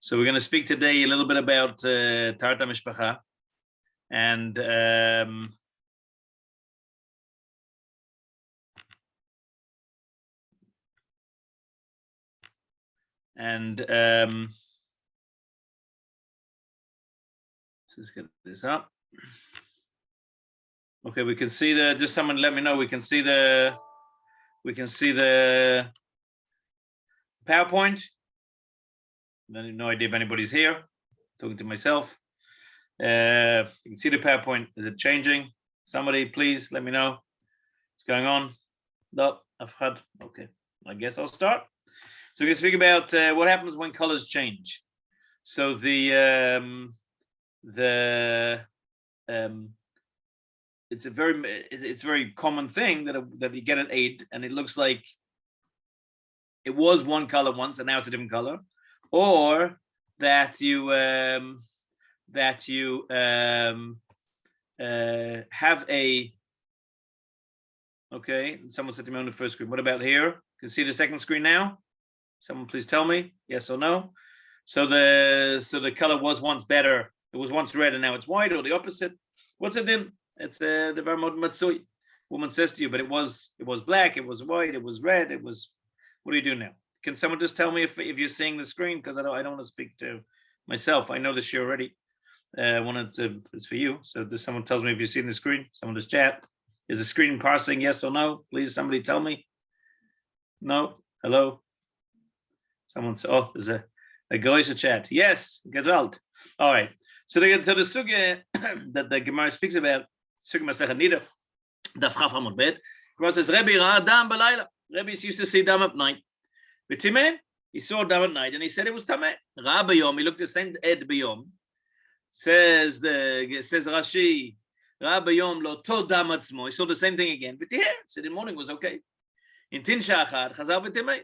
So we're going to speak today a little bit about Tarta Mishpacha and let's get this up. Okay, we can see the. Just someone let me know. We can see the PowerPoint. No idea if anybody's here. Talking to myself. You can see the PowerPoint. Is it changing? Somebody, please let me know what's going on. No, I've had. Okay, I guess I'll start. So we're going to speak about what happens when colors change. So it's a very common thing that you get an aid and it looks like it was one color once and now it's a different color, or that you have a. Okay, someone said to me on the first screen. What about here? You can see the second screen now. Someone please tell me yes or no. So the color was once better. It was once red and now it's white, or the opposite. What's it in? It's the Vermont Matsui. Woman says to you, but it was black, it was white, it was red, it was. What do you do now? Can someone just tell me if you're seeing the screen? Because I don't want to speak to myself. I know this year already. It's for you. So does someone tells me if you've seen the screen? Someone just chat. Is the screen parsing yes or no? Please, somebody tell me. No? Hello? Someone said, oh, there's a Goisha chat. Yes, Gezalt. All right. So the sugya that the Gemara speaks about, sugya Masechet Nida, Daf Chaf Amud Bet. Gemara says, Rebbe ra dam b'layla. Rebbe used to see dam at night. V'timeh, he saw dam at night, and he said it was tameh. Ra b'yom, he looked the same ed b'yom. Says Rashi, Ra b'yom lo to dam atzmo. He saw the same thing again. V'tiher, said the morning was okay. In tin shachar, chazar v'timeh.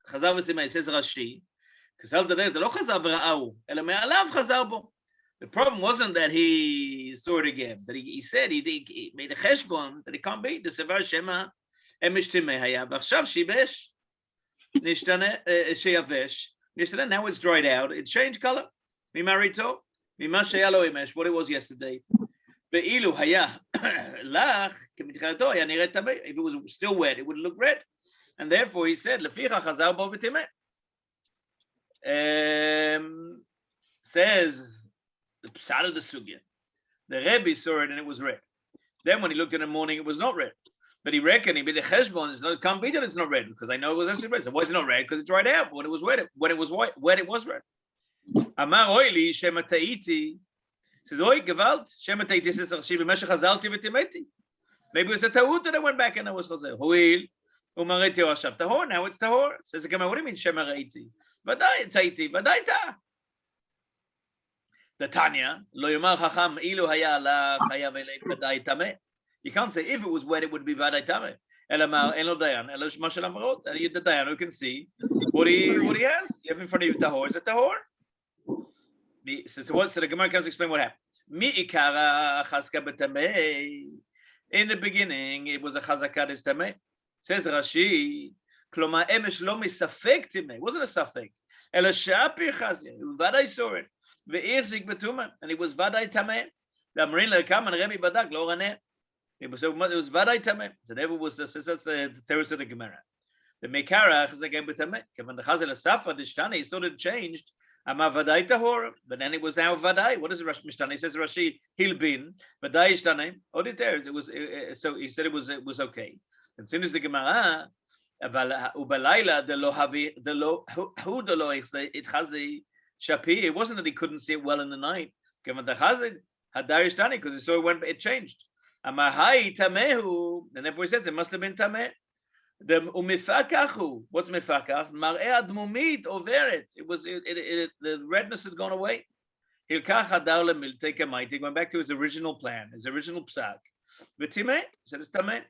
Chazar v'timeh, says Rashi. Kasal d'derech, lo chazar v'ra'au, ela me'alav chazar bo. The problem wasn't that he saw it again, but he said he made a cheshbon that it can't be. The sevar shema emish timeh haya v'achshav shibesh nishtane sheyavesh nishtane. Now it's dried out. It changed color. Mimarito mimash sheyalo imesh, what it was yesterday. Be'ilu haya lach kemitchalato haya niret tameh. If it was still wet, it would look red, and therefore he said leficha chazar bo v'timeh. Says the pshat of the sugya. The Rebbe saw it and it was red. Then when he looked in the morning, it was not red. But he reckoned he made a cheshbon. It can't be that it's not red because I know it was actually red. So why is it not red? Because it dried out. When it was wet, when it was white, when it was red. Amar oili shema ta'iti. Says oi gewalt shema ta'iti says Rashi b'meshach hazalti v'timeti. Maybe it was a ta'ut that I went back and I was chazer. Hoil umareti hashav tahor. Now it's tahor. Says the Gemara. What do you mean shema ra'iti? Vadai ta'iti. Vadai ta. The Tanya, lo yomar chacham ilu haya la chayav elei vadai tameh. You can't say if it was wet, it would be vadai tameh. Elamar eno dayan, elo shmashel amarot. And the dayan who can see what he has. You have in front of you tahor. Is it tahor? So the Gemara comes to explain what happened. Mi ikara chaska b'tameh. In the beginning, it was a chazakah des tameh. Says Rashi, klomar emesh lo misafek tameh. It wasn't a safek. Elo she'apir chazia. Vadai saw it. And it was vaday tameh. The Amrin lekam and Rebbe badak lo raneh. It was vaday tameh. So there was that's the terrace of the Gemara. The Mekarach is again b'tameh. When the Chazel Safa the Shtani sort of changed. Ama vaday tahor. But then it was now vaday. What is the Mishnah? He says Rashi hilbin vaday Shtani. Auditer. It was so he said it was okay. And soon as the Gemara ubalayla the lo havi the lo hu the lo it chazi. Shapi, it wasn't that he couldn't see it well in the night. Given the Chazid had Darishtani because he saw it changed. Amahai tamehu, and therefore he says it must have been tameh. The umifakachu, what's mifakach? Mar'eh admumit over it. It was the redness had gone away. Hilkach hadar lemiltei kamaiti. He went back to his original plan, his original psak. V'timeh, he said it's tameh.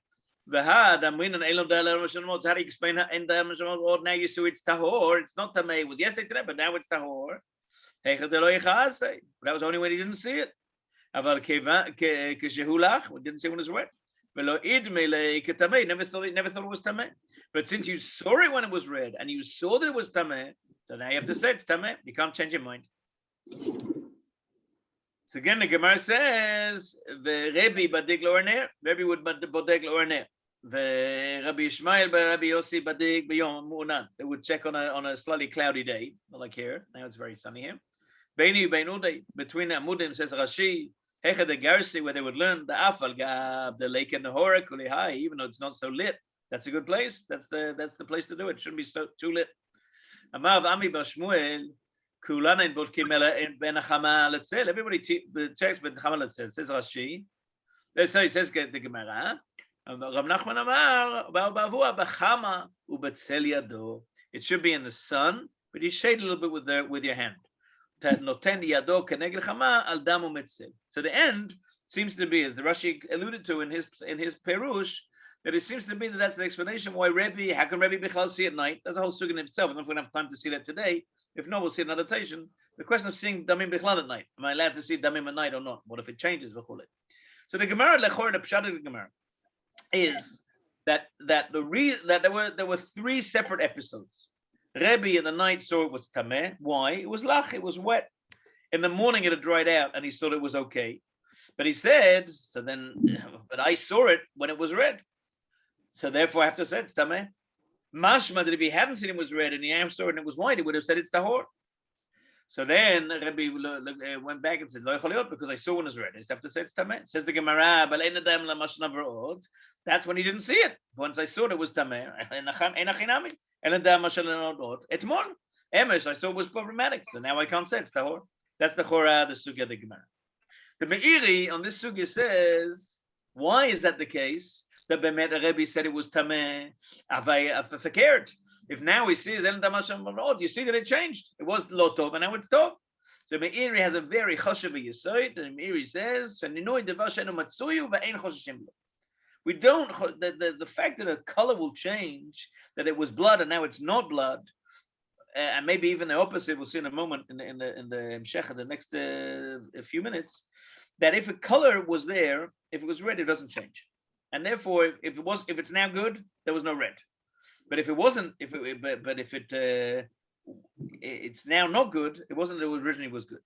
V'had amrin and elon dalar mashalmot. How do you explain how in dalar mashalmot? Or now you see it's tahor. It's not tameh. It was yesterday today, but now it's tahor. That was the only way he didn't see it. Aval keshehulach, we didn't see when it was wet. V'lo idmele ketameh. Never thought it was tameh. But since you saw it when it was red and you saw that it was tameh, So now you have to say it's tameh. You can't change your mind. So again, the Gemara says, the Rebbe badik lo orner. Rebbe would badik lo orner. The Rabbi Ishmael by Rabbi Yossi badik b'yom mu'nan. They would check on a slightly cloudy day, not like here. Now it's very sunny here. Beini beinudei, between the Amudim, says Rashi, Hecha the Garsi, where they would learn the Afal Gab, the lake and the Hora Kulihai, even though it's not so lit. That's a good place. That's the place to do it. Shouldn't be so too lit. Amav Ami Bashmuel, Kulana in Botkimela in Ben Hama Letzel. Everybody checks Ben Hama Letzel. Says Rashi. So he says the Gemara. Rav Nachman Amar Ba'avua B'Chama U'Betzel Yado. It should be in the sun, but you shade a little bit with your hand. So the end seems to be, as the Rashi alluded to in his Perush, that it seems to be that that's the explanation why Rebbe, how can Rebbe Bichal see at night? That's a whole sugan in itself. I don't know if we're going to have time to see that today. If not, we'll see another occasion. The question of seeing Damim Bichal at night. Am I allowed to see Damim at night or not? What if it changes? So the Gemara, the Pshat of the Gemara, is that there were three separate episodes. Rebbe in the night saw it was tameh. Why? It was lach, it was wet. In the morning it had dried out and he thought it was okay. But he said, but I saw it when it was red. So therefore I have to say it's tameh. Mashma, that if he hadn't seen it was red and he saw it and it was white, he would have said it's tahor. So then Rebbe went back and said, Lo yachol liot, because I saw when it was red. I just have to say it's tameh. Says the Gemara, that's when he didn't see it. Once I saw it was tameh. It's more. Emesh, I saw it was problematic. So now I can't say it's tahor. That's the chora, the sugya of the Gemara. The Meiri on this sugya says, why is that the case? The Bemet Rebbe said it was tameh. Avay if now he sees you see that it changed. It was lo tov and now it's tov. So Meiri has a very choshev yisoid, and Meiri says, we don't, the fact that a color will change, that it was blood and now it's not blood, and maybe even the opposite, we'll see in a moment in the Mshech, the next few minutes, that if a color was there, if it was red, it doesn't change. And therefore, if it's now good, there was no red. But if it wasn't, it's now not good, it wasn't that it originally was good.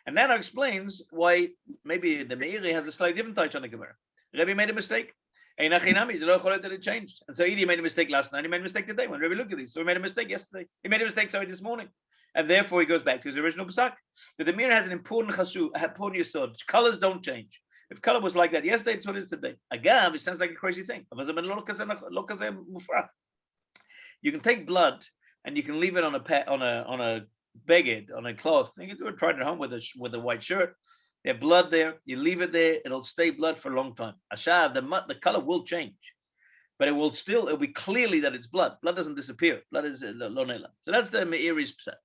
And that explains why maybe the Meiri has a slightly different touch on the Gemara. Rebbe made a mistake. That it changed. And so he made a mistake last night, he made a mistake today when Rebbe looked at it. So he made a mistake yesterday. He made a mistake this morning. And therefore he goes back to his original psak. But the Meiri has an important yesod. Colors don't change. If color was like that yesterday, it's what it is today. Agav, it sounds like a crazy thing. You can take blood and you can leave it on a beged, on a cloth. You can do it, try it at home with a white shirt. There's blood there. You leave it there. It'll stay blood for a long time. Ashav, the color will change, but it'll be clearly that it's blood. Blood doesn't disappear. Blood is lonela. So that's the Meiri's psak.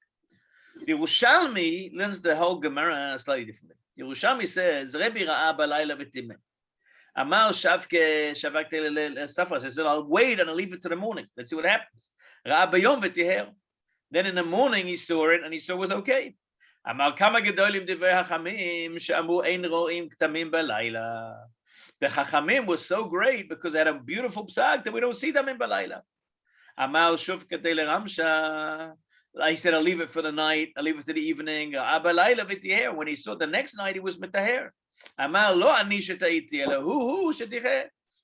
The Yerushalmi learns the whole Gemara slightly differently. Yerushalmi says, Rebbe ra'a balayla v'timeh. Amar shavke shavakte safras. He said, I'll wait and I'll leave it to the morning. Let's see what happens. Ra'a bayom v'tiher. Then in the morning he saw it and he saw it was okay. Amar kama gedolim divrei hachamim she'amu ein ro'im ktamim balayla. The hachamim was so great because they had a beautiful psak that we don't see them in balayla. Amar shuvkete leramsha. He said, I'll leave it for the night. I'll leave it to the evening. When he saw the next night, he was mitaher.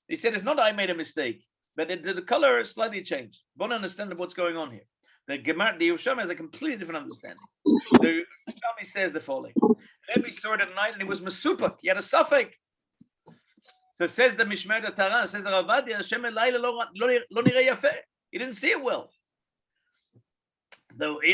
He said, it's not that I made a mistake, but the color slightly changed. Don't understand what's going on here. The Yerushalmi has a completely different understanding. The Yerushalmi says the following. Rebbe saw it at night and he was masupak. He had a suffix. So says the Mishmer Tara, says Ravadi, Hashem elayla lo nireh yafeh. He didn't see it well.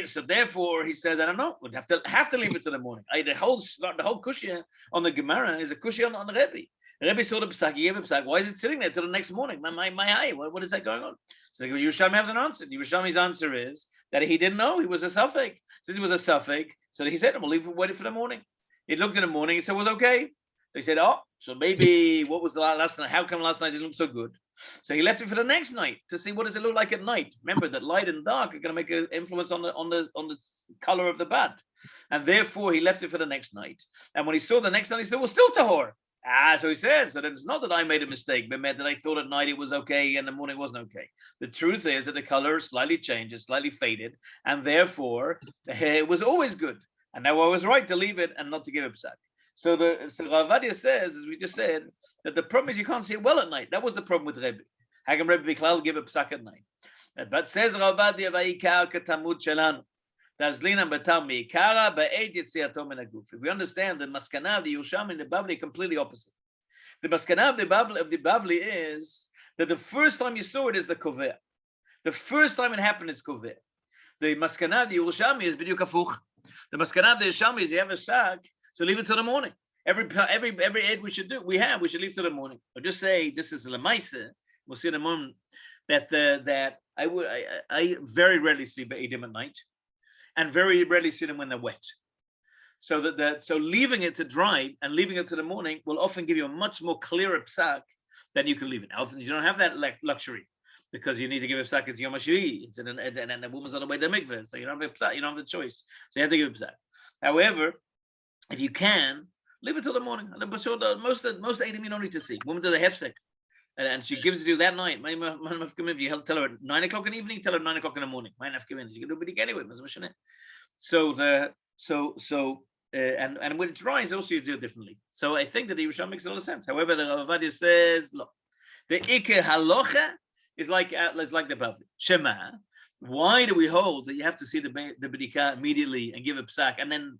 So therefore, he says, I don't know. We'd have to leave it to the morning. The whole kushya on the Gemara is a kushya on the Rebbe. The Rebbe saw the psak, he gave a psak. Why is it sitting there till the next morning? My eye, what is that going on? So the Yerushalmi has an answer. The Yerushalmi's answer is that he didn't know. He was a suffix. Since he was a suffix, so he said, I'm going to leave it for the morning. He looked in the morning, he said it was okay. So he said, so maybe what was the last night? How come last night didn't look so good? So he left it for the next night to see what does it look like at night. Remember that light and dark are going to make an influence on the color of the bad, and therefore he left it for the next night. And when he saw the next night, he said, "Well, still tahor." So he said, so then it's not that I made a mistake, but meant that I thought at night it was okay and the morning wasn't okay. The truth is that the color slightly changed, it's slightly faded, and therefore the hair was always good. And now I was right to leave it and not to give it psak. So Rav Ovadia says, as we just said, that the problem is you can't see it well at night. That was the problem with Rebbe. Hagam Rebbe Biklal give a psak at night. But says Rav Ovadia, Vayikar ketamud shelanu. We understand the maskana of the Yerushalmi and the Bavli completely opposite. The maskana of the Bavli is that the first time you saw it is the koveh. The first time it happened is koveh. The maskana of the Yerushalmi is b'diuk hafuch. The maskana of the Yerushalmi is you have a shak, so leave it till the morning. Every ed we should leave till the morning. Or just say this is lemaisa. We'll see in a moment that I very rarely see be'edim at night. And very rarely see them when they're wet. So so leaving it to dry and leaving it to the morning will often give you a much more clearer psak than you can leave it. Often you don't have that luxury because you need to give a psak. It's Yom HaShvi, and the woman's on the way to mikveh, so you don't have a psak. You don't have the choice, so you have to give a psak. However, if you can, leave it till the morning. Most edim you don't need to see. Woman does a hefsek, and she gives it to you that night. If you tell her at 9 o'clock in the evening, tell her 9 o'clock in the morning. You can do Bedika anyway. So and when it dries, also you do it differently. So I think that the Yerushalmi makes a lot of sense. However, the Rav Ovadia says, look, the Ike Halocha is like the Bavli. Shema. Why do we hold that you have to see the Bedika immediately and give a psak, and then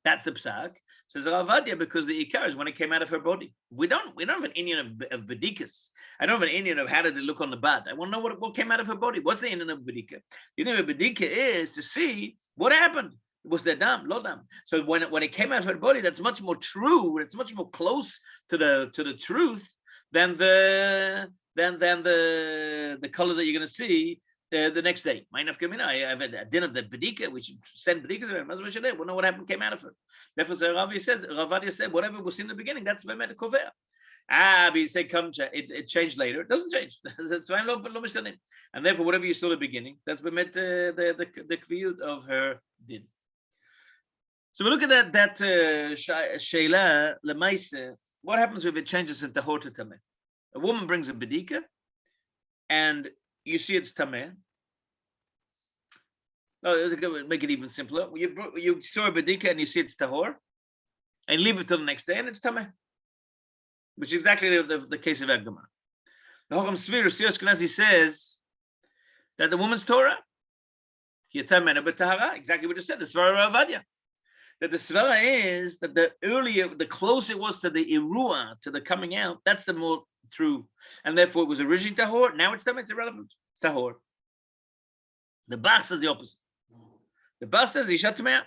that's the psak? Says Rav Ovadia, because the ikar is when it came out of her body. We don't have an Indian of Bedikas. I don't have an Indian of how did it look on the bad. I want to know what came out of her body. What's the Indian of Bedika? The Indian of Bedika is to see what happened. Was there dam, lo dam? So when it came out of her body, that's much more true. It's much more close to the truth than the color that you're going to see the next day. I have a dinner of the Bedika, we should send Bedikas away. We'll know what happened, came out of her. Therefore, Rav Ovadia said, whatever was in the beginning, that's Bemet Koveh. But you say, it changed later. It doesn't change. And therefore, whatever you saw at the beginning, that's Bemet the kviyut of her din. So we look at that Sheila Lemaise. What happens if it changes into Tahor to Tameh? A woman brings a Bedika, and you see it's Tameh. No, make it even simpler. You saw a Bedika and you see it's Tahor, and leave it till the next day, and it's Tameh. Which is exactly the case of Agdama. The Hocham Svir, Sir Ashkenazi says that the woman's Torah, exactly what you said, the Svara Rav Ovadia. That the Svara is that the closer it was to the Irua, to the coming out, that's the more true. And therefore it was originally Tahor, now it's Tameh, it's irrelevant. It's Tahor. The Bas is the opposite. The Bas says Isha Tameh.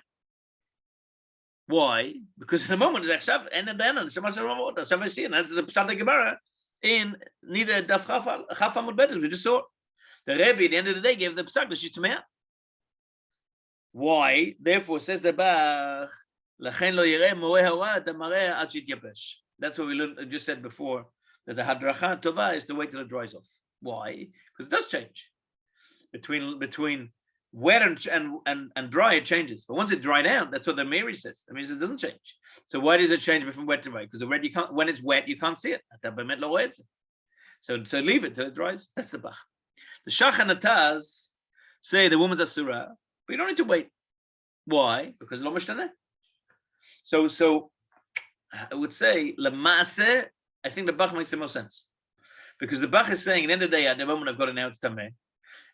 Why? Because at the moment it's Achshav and then so much of that's the Pshat Gemara in neither Daf Chaf Amud Bet, we just saw. The Rebbe at the end of the day gave the Pshat the Shitmea. Why? Therefore, says the Bach, Lachen lo yireh moreh hara damareh ad shityabesh. That's what we just said before, that the Hadracha Tova is to wait till it dries off. Why? Because it does change. Between wet and dry, it changes. But once it dried out, that's what the Mary says. That means it doesn't change. So why does it change from wet to dry? Because the red, you can't. When it's wet, you can't see it. So leave it till it dries. That's the Bach. The Shach and the Taz say the woman's asura, but you don't need to wait. Why? Because lo mishtaneh. So I would say lemaaseh. I think the Bach makes the most sense, because the Bach is saying at the end of the day, at the moment I've got it now, it's tameh.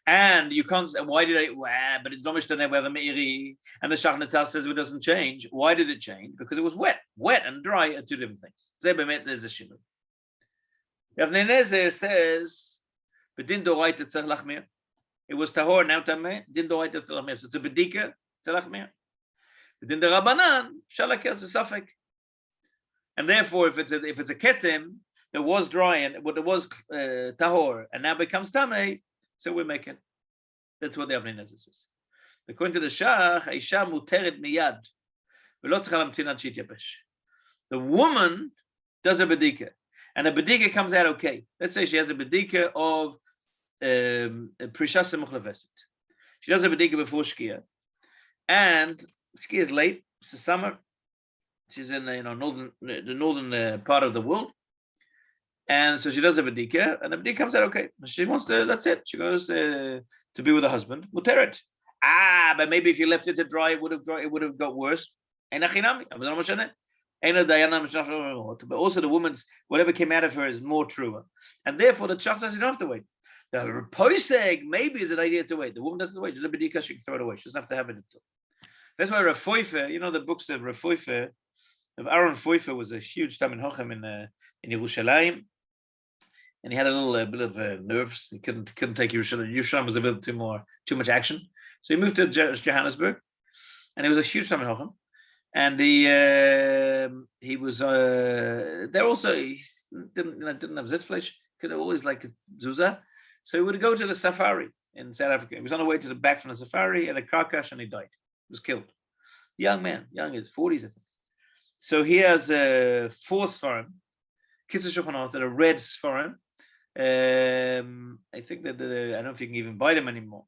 And you can't. Why did but it's not mishtaneh. We have a meiri, and the Shach Natas says it doesn't change. Why did it change? Because it was wet. Wet and dry are two different things. There's a shinu. Yavnei Nezer says, "B'din doraita tzarich lachmir." It was tahor, now tameh. Din doraita tzarich lachmir. So it's a bedika tzarich lachmir. B'din derabanan shalakel safek. And therefore, if it's a ketim that was dry and what it was tahor and now becomes tameh. So we make it. That's what the Avnei Nezer says. According to the Shach, Aisha muteret miyad, v'lo tzricha lamtin ad shityabesh. The woman does a bedika, and a bedika comes out okay. Let's say she has a bedika of prisha semuch leveset. She does a bedika before shkia, and shkia is late. It's the summer. She's in the northern part of the world, and so she does a Bedika, and the Bedika comes out okay. She wants to. That's it. She goes to be with her husband. Muteret. But maybe if you left it to dry, it would have got worse. But also the woman's whatever came out of her is more true, and therefore the chach doesn't have to wait. The poiseg maybe is an idea to wait. The woman doesn't wait. The Bedika, she can throw it away. She doesn't have to have it until. That's why Rafoifer, the books of Rafoifer, of Aaron Foifer was a huge time in Hochem in Yerushalayim, and he had a little bit of nerves. He couldn't take Yerushalayim. Yerushalayim was a bit too much action, so he moved to Johannesburg, and it was a huge time in Hochem. And he was there also. He didn't have Zitzfleisch. Could always like Zuzah, so he would go to the safari in South Africa. He was on the way back from the safari at a carcass, and he died. He was killed. Young man, young, his 40s, I think. So he has 4 Sfarim, Kitzur Shulchan Aruch, that are red Sfarim. I think that I don't know if you can even buy them anymore.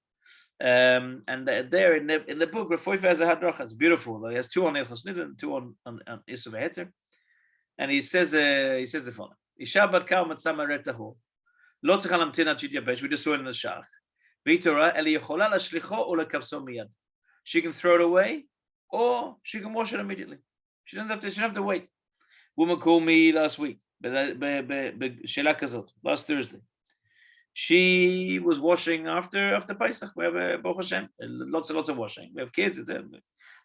And there in the book, Rafoifer has a hadrach. It's beautiful. He has 2 on Ilchos Nidin and 2 on Isuv Heter, and he says the following: Isha bat kar matzah meret tahor, lo tzricha lamtin ad shityabesh. We just saw it in the shach. V'torah eli yechola lashlicho o lekabso miyad. She can throw it away, or she can wash it immediately. She doesn't have to wait. Woman called me last week, last Thursday. She was washing after Pesach. We have Baruch Hashem, lots of washing. We have kids,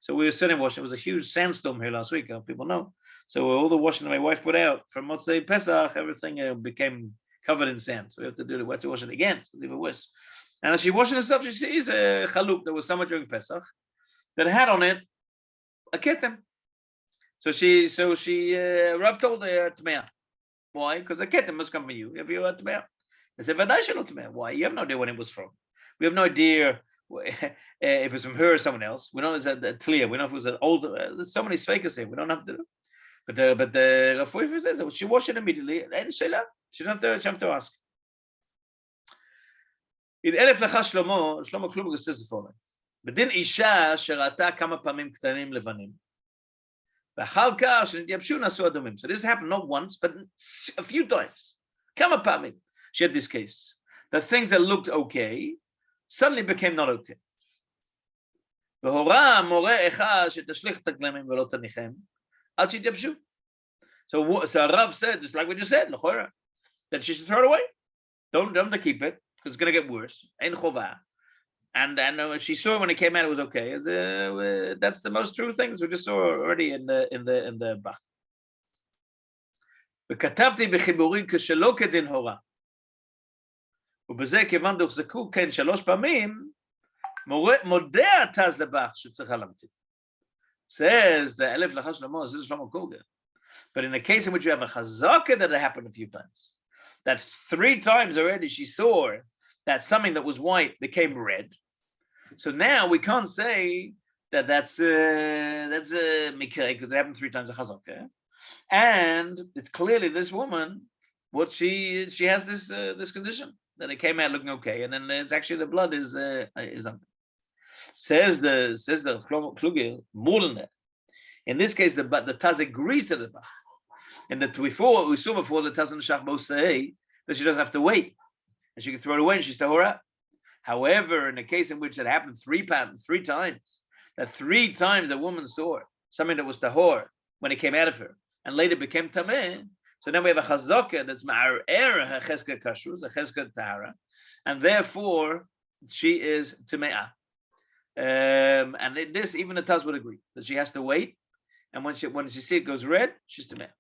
so we were sitting washing. It was a huge sandstorm here last week. People know. So all the washing that my wife put out from Motzei Pesach, everything became covered in sand. So we have to wash it again. So it's even worse. And as she's washing the stuff, she sees a chaluk that was summer during Pesach that had on it a ketem. So she Rav told her Tmeah. Why? Because the ketem must come from you. If you had Tmeah. I said, Tmeah. Why? You have no idea when it was from. We have no idea if it's from her or someone else. We don't know if it's a Tliya. We don't know if it was an old. There's so many fakers here. We don't have to. But the Rafoifer says she washed it immediately. And she don't have to ask. In Elef Lecha Shlomo Kluber says the following. בדין אישה שראתה כמה פעמים קטנים לבנים. ואחר כך שנתייבשו נעשו אדומים. So this happened not once, but a few times. כמה פעמים. She had this case. The things that looked okay suddenly became not okay. והורה מורה אחד שתשליך את הגלמים ולא תניחם, עד שיתייבשו. So Rav said, just like we just said, that she should throw it away. Don't keep it, because it's going to get worse. Ein chovah. And she saw when it came out, it was okay. That's the most true things we just saw already in the Bach. וכתבתי בחיבורים כשלא כדין הורה. ובזה כיוון דוחזקו כן 3 פעמים, מודה התז לבח שצריכה להמתין. Says the Elef Lecha Shlomo, this is Shlomo Koger. But in a case in which you have a chazaka that happened a few times, that's 3 times already she saw that something that was white became red. So now we can't say that that's a mikra because it happened 3 times a chazaka, and it's clearly this woman. What she has this condition that it came out looking okay, and then it's actually the blood is under. Says the Kluger more than that. In this case, the Taz agrees to the Bach. And that we saw before the Taz and Shach both say that she doesn't have to wait, and she can throw it away and she's tahora. However, in a case in which it happened 3 times, that 3 times a woman saw something that was tahor when it came out of her, and later became tameh. So now we have a chazaka that's ma'arer her cheska kashrus, a cheska tahara, and therefore she is tameah. And this even the Taz would agree that she has to wait, and when she see it goes red, she's tameah.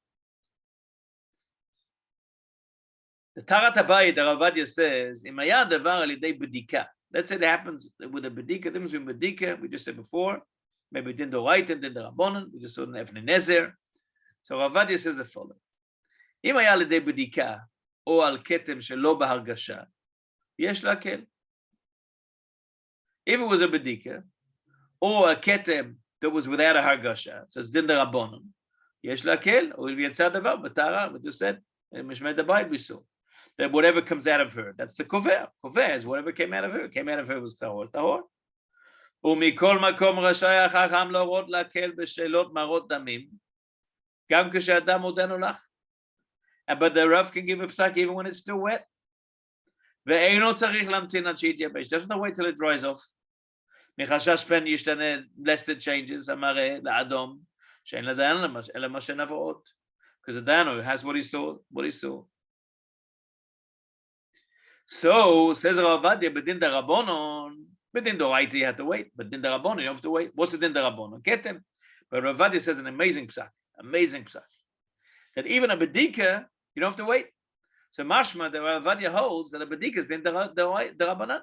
The Tarat Habayit, the Rav Ovadia says, "Im haya davar al yedei bedika." Let's say it happens with a bedika. The difference between bedika, we just said before, maybe din doraita, din rabbanon. We just saw in Efnei Nezer. So Rav Ovadia says the following: Im haya al yedei bedika o al ketem shelo bahargasha, yesh lakel. If it was a bedika or a ketem that was without a hargasha, so it's din rabbanon, yesh lakel. Or if yetsa davar b'tara, we just said mishmei dabayit we saw. That whatever comes out of her, that's the kover. Kover is whatever came out of her. Came out of her was tahor. Tahor. ומכל מקום רשאי החכם להורות להקל בשאלות מרות דמים, Gam k'shadam odenu lach. But the Rav can give a psak even when it's still wet. Ve'eino tzarich lamtin ad she'yityabesh. Doesn't wait till it dries off. מחשש פן ישתנה, lest it changes, המראה לאדום, שאין לדיין אלא מה שנבואות. Because the Dano has what he saw. So, says Rav Ovadia, Bedin Darabonon, Bedin Doraita, you have to wait. Bedin Darabonon, you have to wait. What's the Din Darabonon? Get them. But Rav Ovadia says an amazing psak. That even a Bedika, you don't have to wait. So mashma, the Rav Ovadia holds that a Bedika is Din Darabonon.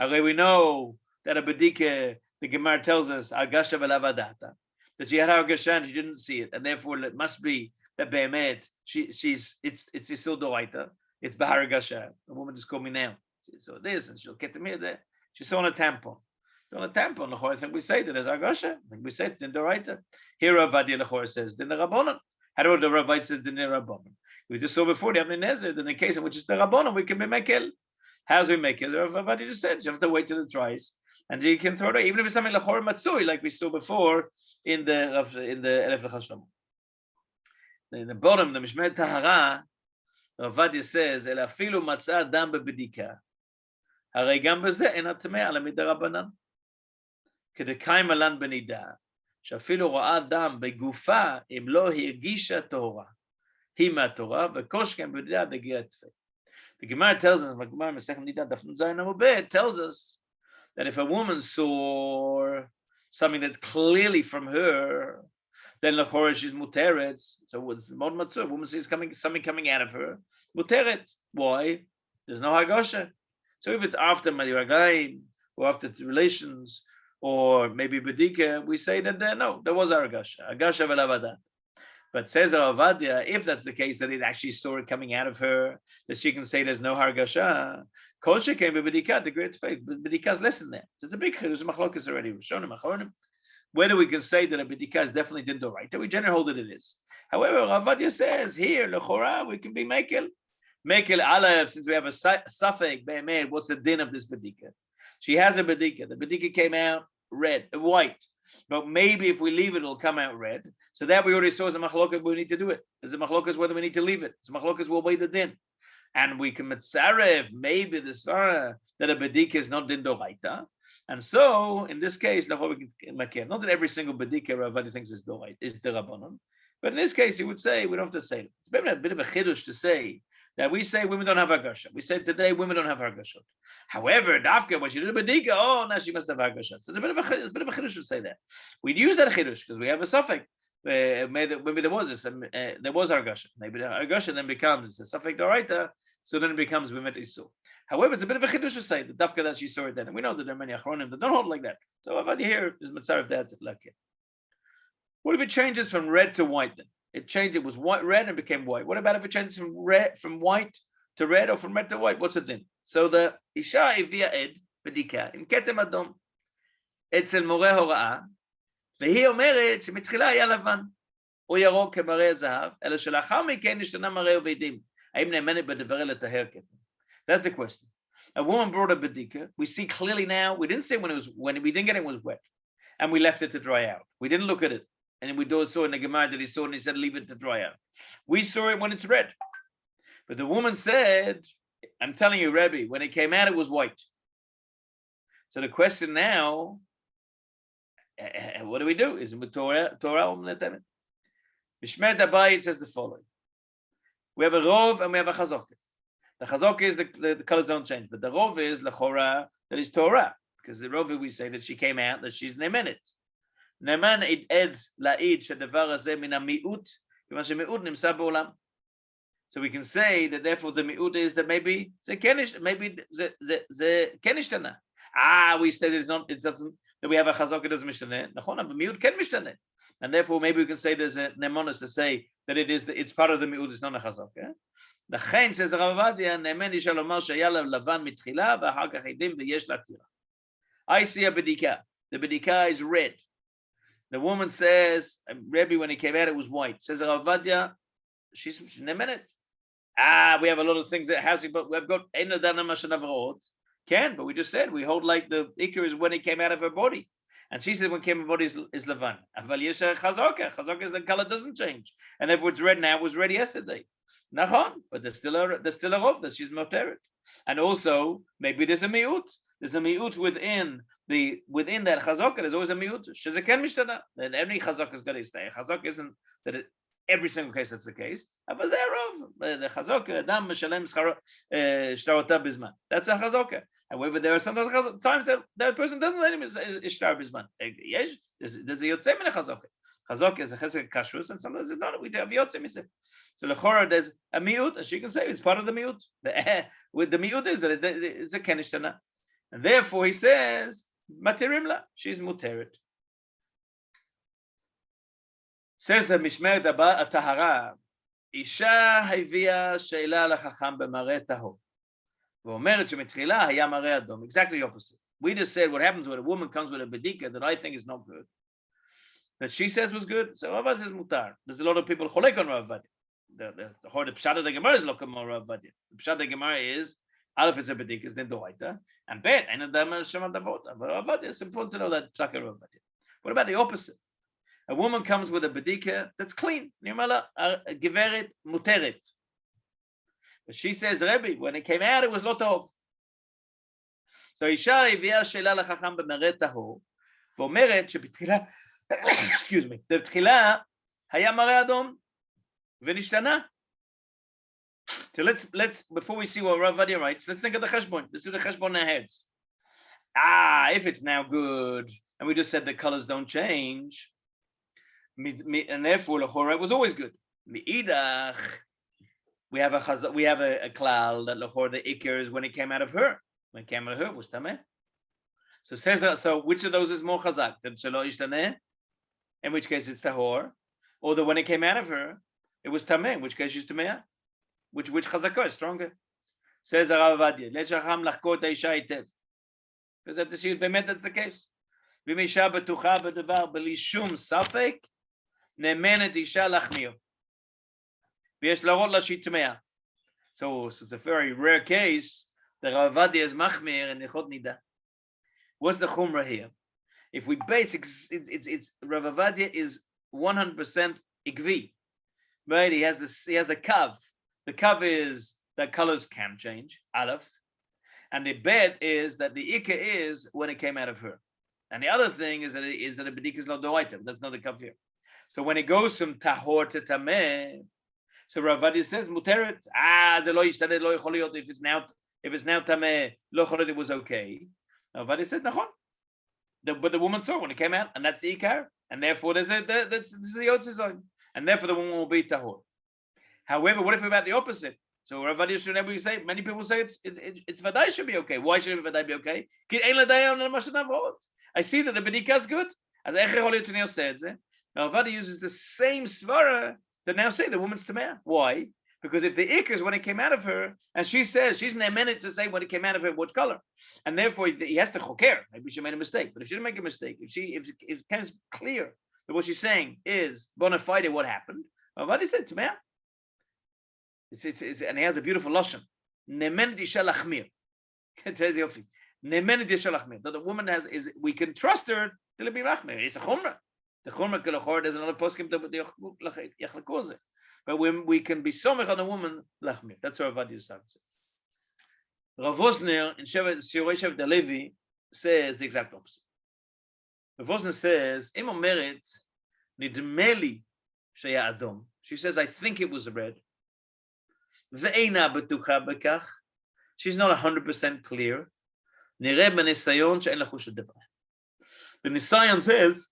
We know that a Bedika, the Gemara tells us, Agasha velavadata, that she had Agasha and she didn't see it, and therefore it must be that Be'emet, it's Isil Doraita, it's Bahar Agasha. The woman just called me now. So this, and she'll get to me there. She saw on a tampon. So on a tampon, I think we say that as Agasha. I think we say it's Din Doraita. Here Rav Ovadia Lechor says Din Rabbanon. How do the Rav says Din Rabbanon? We just saw before the Avnei Nezer, in the case in which it's the Rabbanon, we can be Mekel. How do we make it? Rav Ovadia just said you have to wait till it dries, and you can throw it away, even if it's something lachor matzui, like we saw before in the Elef L'Chashlomo. In the bottom, the Mishmeret Tahara, Rav Ovadia says, "El afilu matzah adam bebedika, harei gam bezeh en atmei ala midarabanan, kedekaim alan benida, sheafilu ro'a adam begufa im lo hirgisha Torah, hi ma'Torah vekoshkem bedida degia tfei." The Gemara tells us, it tells us that if a woman saw something that's clearly from her, then l'chora she's muteret. So it's mod matzur. A woman sees something coming out of her, muteret. Why? There's no hagosha. So if it's after madiragayim or after relations or maybe bedika, we say that no, there was hagosha velavadat. But says Rav Ovadia, if that's the case, that it actually saw it coming out of her, that she can say there's no hargasha. Kol shekei b'bedika, the great faith, but bedika is less than that. So it's a big chiddush machlokas already. Rishonim, achronim. Whether we can say that a bedika is definitely din doraita, we generally hold that it is. However, Rav Ovadia says here lechora we can be mekel aleph, since we have a suffix be'emed. What's the din of this bedika? She has a bedika. The bedika came out white. But maybe if we leave it, it'll come out red. So that we already saw as a machlokas, we need to do it. As a machlokas, whether we need to leave it. It's a machlokas, we'll wait the din. And we can mitzarev, maybe the svara, that a bedika is not din doraita. And so, in this case, not that every single bedika Rav Ovadia thinks is doraita, is derabanan. But in this case, he would say, we don't have to say it. It's maybe a bit of a chiddush to say that we say women don't have hargasha. We say today women don't have hargashot. However, dafka, when she did a bedika, now she must have hargasha. So it's a bit of a chiddush to say that. We'd use that chiddush because we have a suffix. Maybe there was hargasha. Maybe the hargasha then becomes a suffix doraita, so then it becomes b'met isu. However, it's a bit of a chiddush to say the dafka that she saw it then, and we know that there are many achronim that don't hold like that. So Ovadia here is mitzvah of that. What if it changes from red to white then? It was white, red, and became white. What about if it changes from white to red or from red to white? What's it then? So the Isha Ivia Ed Bedika in Ketem Adom אצל מורה הוראה, והיא אומרת שמתחילה היה לבן או ירוק כמראה זהב, אלא שלאחר מכן השתנה מראה ובדים. האם נאמנת בדברי לטהר כתם? That's the question. A woman brought a bedika. We see clearly now. We didn't see when we didn't get it was wet, and we left it to dry out. We didn't look at it. And we saw in the Gemara that he saw and he said, leave it to dry out. We saw it when it's red. But the woman said, I'm telling you, Rebbe, when it came out, it was white. So the question now, what do we do? Is it Torah? Mishmeret Abayit says the following. We have a Rov and we have a Chazok. The Chazok is the colors don't change, but the Rov is Lechora, that is Torah. Because the Rov, we say that she came out, that she's Nemenet. נאמן עד להעיד שהדבר הזה מן המיעוט, כיוון שמיעוט נמצא בעולם. So we can say that therefore the מיעוט is that maybe זה כן השתנה. We said it doesn't, that we have a chazok, it doesn't משתנה. נכון, אבל מיעוט כן משתנה. And therefore maybe we can say there's a nemonis to say that it's part of the מיעוט, it's not a chazok. לכן, says הרב עובדיה, נאמן אישה לומר שהיה לבן מתחילה, ואחר כך עדים ויש להתירה. I see a bedika. The bedika is red. The woman says, Rebbe, when it came out, it was white. Says Rav Ovadia, she's in a minute. We have a lot of things that housing, but we've got but we just said we hold like the ikar is when it came out of her body. And she said when came about is Levan. Aval yesh chazaka. Chazaka is the color doesn't change, and if it's red now, it was red yesterday. Nachon, but there's still a rov that she's moteret. And also maybe there's a miut. There's a miut within that chazaka. There's always a miut. Shezeken mishtana. Then every chazaka is going to stay. Chazaka isn't that every single case that's the case. The chazaka adam mishalem shtarota bizman. That's a chazaka. However, there are sometimes times that person doesn't let him ishtar bizman. Yes, there's a yotzei min chazaka. Chazaka is a chesed kashrus, and sometimes it's not. We have yotzei miseh. So lechora there's a miut, and she can say it's part of the miut. With the miut is that it's a kenishtana, and therefore he says matirimla, she's muteret. Says the Mishmeret Tahara, Isha havia sheila lachacham b'mareh tahor. Ve'omeret shemitchila haya mareh adom. Exactly the opposite. We just said what happens when a woman comes with a bedika that I think is not good, that she says was good. So Rav says mutar. There's a lot of people cholek on Rav Vadia. The pshat of the Gemara is lokum on Rav Vadia. The pshat of the Gemara is aleph is a bedika is then doaita, and bet ein adam shema davota. But Rav Vadia, it's important to know that pshat of Rav Vadia. What about the opposite? A woman comes with a bedika that's clean. Nimala giveret muteret. But she says, Rebbe, when it came out, it was lot of. So Isha havia sheila lachacham b'mareh tahor, ve'omeret shebitchila, excuse me, b'tchila haya mareh adom v'nishtana. So let's before we see what Rav Vadia writes, let's think of the cheshbon. Let's do the cheshbon in our heads. If it's now good, and we just said the colors don't change, and therefore lechora was always good. Meidach, we have a klal that lechora the ikir is when it came out of her. When it came out of her, it was tameh. So says so. Which of those is more chazak? The shelo ishtaneh, in which case it's tahor, or the when it came out of her, it was tameh, in which case it's tameh. Which chazakah is stronger? Says Rav Vadia, lechacham lachkor ta'isha itev. Because that's the case. V'misha betucha b'devar b'li shum safek. Nemenet isha lachmir. V'yesh larot la shitmea. So it's a very rare case that Rav Vadia is machmir and nechot nida. What's the chumrah here? If we base it's Rav Vadia is 100% ikvi, right? He has a kav. The kav is that colors can change, aleph, and the bet is that the ikka is when it came out of her, and the other thing is that a bedika is not doaita. That's not the kav here. So when it goes from tahor to tameh, so Rav Vadia says muteret. If it's now tameh, lo cholot, it was okay. Rav Vadia said nachon. But the woman saw when it came out, and that's the ikar, and therefore this is the yotzei, and therefore the woman will be tahor. However, what if about the opposite? So Rav Vadia should never say. Many people say it's vaday should be okay. Why should vaday be okay? I see that the bedika is good. As Echer Holitoniel said, Rav Vadia uses the same svara to now say the woman's tameh. Why? Because if the ikk is when it came out of her, and she says she's in a minute to say when it came out of her, what color, and therefore he has to choker. Maybe she made a mistake, but if she didn't make a mistake, if it becomes clear that what she's saying is bona fide what happened, Rav Vadia said tameh. It's and he has a beautiful lashon. Nemen isha lachmir. That the woman we can trust her to be lachmir. It's a chumrah. The chumrah kelachor there's another poskim to but when we can be somech on a woman lachmir. That's what Rav Vadia says. Rav Osner in Shiroi Shevet Levi says the exact opposite. Rav Osner says im omeret nidmeli sheya adom. She says I think it was red. Ve'ena betucha bekach. She's not 100% clear. Nireh b'nisayon she'en lachush devar. The nisayon says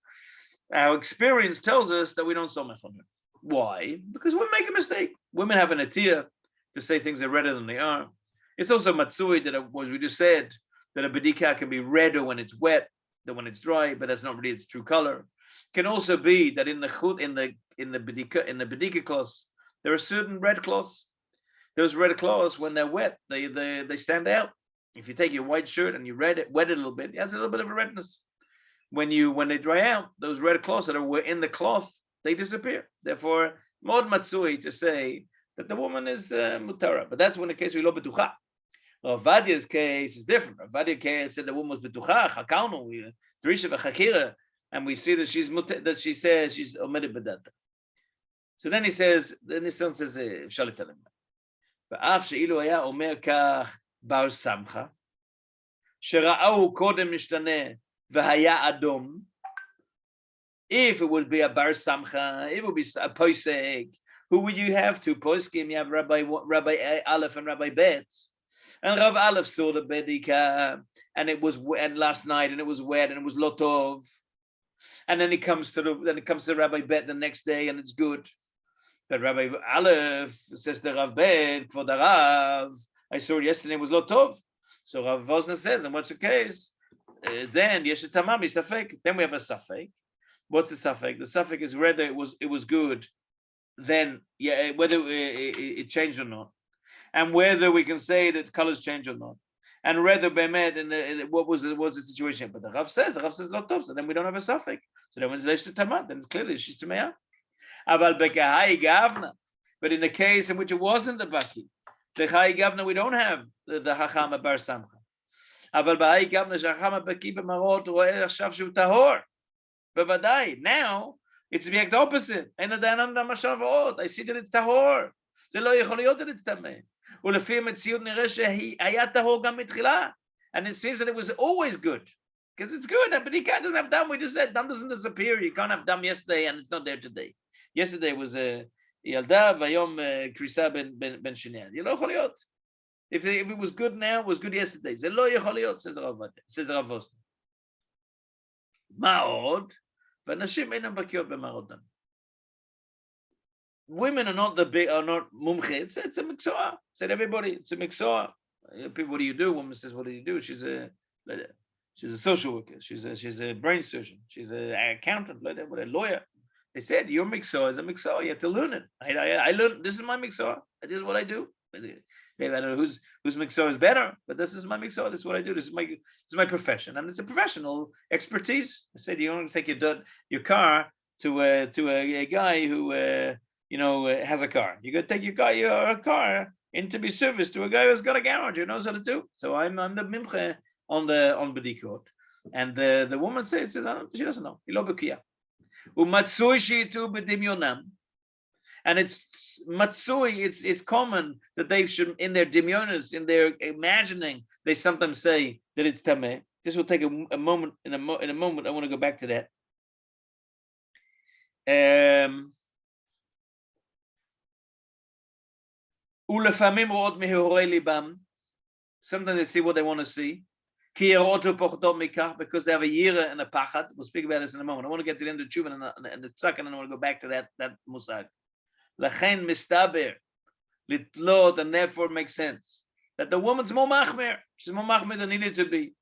our experience tells us that we don't somech on her. Why? Because we make a mistake. Women have an atiyah to say things are redder than they are. It's also matsui that as we just said that a bedika can be redder when it's wet than when it's dry, but that's not really its true color. It can also be that in the bedika cloths there are certain red cloths. Those red cloths, when they're wet, they stand out. If you take your white shirt and you wet it a little bit, it has a little bit of a redness. When they dry out, those red cloths that are in the cloth, they disappear. Therefore, mod matsui to say that the woman is mutara. But that's when the case we lo betucha. Rav Vadia's case is different. Rav Vadia's case said the woman was betucha, chakalnu, drisha v'chakira, and we see that that she says she's omitted bedata. So then he says, his son says, אפשר להתעלם. ואף שאילו היה אומר כך בר סמכה, שראו קודם משתנה והיה אדום, if it would be a bar samcha, if it would be a posek, who would you have to poskim? You have Rabbi Aleph and Rabbi Bet, and Rav Aleph saw the Bedika, and last night, and it was wet, and it was lotov, and then it comes to Rabbi Bet the next day, and it's good. But Rabbi Aleph says to Rav Bet, for the Rav, I saw it yesterday, it was lotov. So Rav Vosner says, and what's the case? Then yesh tamami safek. Then we have a safek. What's the suffix? The suffix is whether it was good, then whether it changed or not, and whether we can say that colors change or not, and whether bemed and what was the situation. But the Rav says not top, so then we don't have a suffix. So then when it's leish tamad, then it's clearly she's tamea. Aval bekahai gavna, but in the case in which it wasn't the baki, the chai gavna, we don't have the hachama bar samcha. Aval bahai gavna shachama baki b'marot roeh achshav shu tahor. But now it's the exact opposite. I see that it's tahor. זה לא יכול להיות that it's tameh. ולפי המציאות נראה שהיה tahor גם מתחילה. And it seems that it was always good. Because it's good. But he doesn't have dam. We just said dam doesn't disappear. You can't have dam yesterday and it's not there today. Yesterday was ילדה והיום קריסה בין שנייה. זה לא יכול להיות. If it was good now, it was good yesterday. זה לא יכול להיות, says הרב ווסner. מה עוד? ונשים אינם בקיאות במראות דם. Women are not mumche. It's a miksoa. Said everybody, it's a miksoa. People, what do you do? Woman says, what do you do? She's a social worker. She's a brain surgeon. She's an accountant. Like that, a lawyer. They said your miksoa is a miksoa. You have to learn it. I learned. This is my miksoa. This is what I do. I don't know whose miksoa is better, but this is my miksoa. This is what I do. This is my profession, and it's a professional expertise. I said you don't take your car to a guy who has a car. You got to take your car in to be serviced to a guy who's got a garage who knows how to do. So I'm the mimche on Bedika, and the woman says she doesn't know. And it's matsui, it's common that they should, in their dimyonas, in their imagining, they sometimes say that it's tameh. This will take a moment. In a moment, I want to go back to that. Sometimes they see what they want to see. Because they have a yira and a pachad. We'll speak about this in a moment. I want to get to the end of the tshuva and the second, and I want to go back to that musag. Lachen mistaber litlot, and therefore makes sense that the woman's more machmer. She's more machmer than needed to be.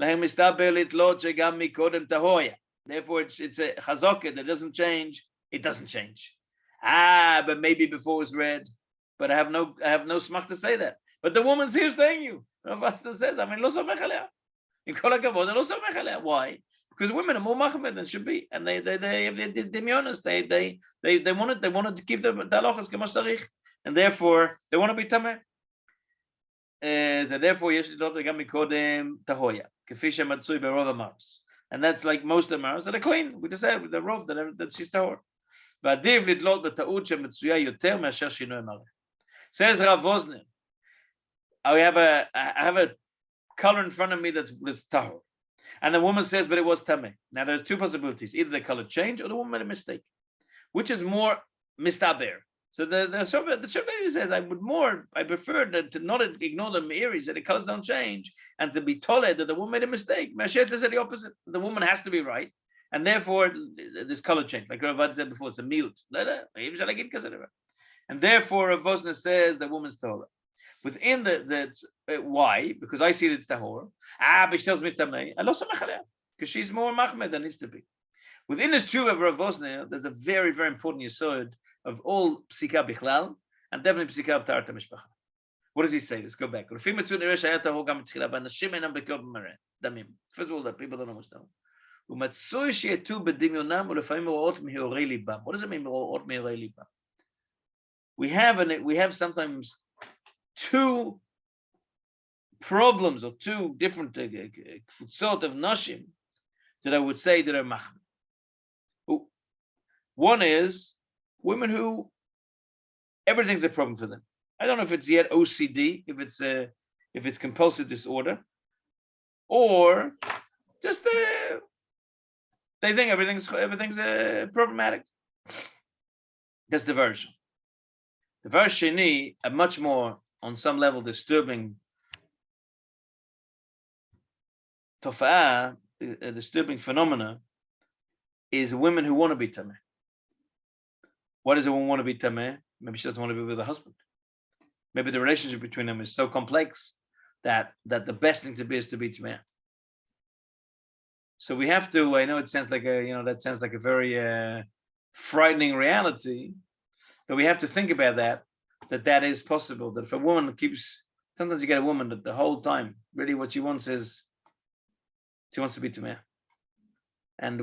Lachen mistaber litlot shegam mikodem tahoya. Therefore, it's a chazaka that doesn't change. It doesn't change. But maybe before it was red. But I have no smach to say that. But the woman's here saying you. Ravasta says, I mean, lo somech alea. In kol hakavod, lo somech alea. Why? Because women are more machmed than should be, and they have the dimyonas. They wanted to keep the halachas k'ma sharich, and therefore they want to be tameh. So therefore, yesh lidot legam mikodem tahoya, k'fi shematzui berov amaros, and that's like most of the amaros that are clean. We just said with the rov that she's tahor. V'adiv lidlot b'ta'ut shemetzuya yoter me'asher shinoi mareh. Says Rav Vosner, I have a color in front of me that's tahor. And the woman says, but it was tameh. Now there's two possibilities. Either the color changed or the woman made a mistake. Which is more mistaber? So the Shabbat says, I prefer to not ignore the me'iris, that the colors don't change, and to be told that the woman made a mistake. Mashiach said the opposite. The woman has to be right. And therefore, this color change. Like Ravad said before, it's a mute. And therefore, Rav Vosner says the woman's Torah. Within why? Because I see that it's tahor. But she tells me tamei. I lost because she's more machmed than needs to be. Within this tshuva of Rav Vosner, there's a very, very important yesod of all psika bichlal, and definitely psika of tarat mishpacha. What does he say? Let's go back. First of all, that people don't understand. What does it mean? We have sometimes two problems or two different sort of nashim that I would say that are machmir. One is women who everything's a problem for them. I don't know if it's yet OCD, if it's compulsive disorder, or just they think everything's problematic. That's the version. The version is a much more, on some level, disturbing tofa'ah, a disturbing phenomena, is women who want to be tameh. What does a woman want to be tameh? Maybe she doesn't want to be with her husband. Maybe the relationship between them is so complex that the best thing to be is to be tameh. So we have to. I know it sounds like that sounds like a very frightening reality, but we have to think about that is possible. That if a woman keeps, sometimes you get a woman that the whole time really what she wants is she wants to be tameh, and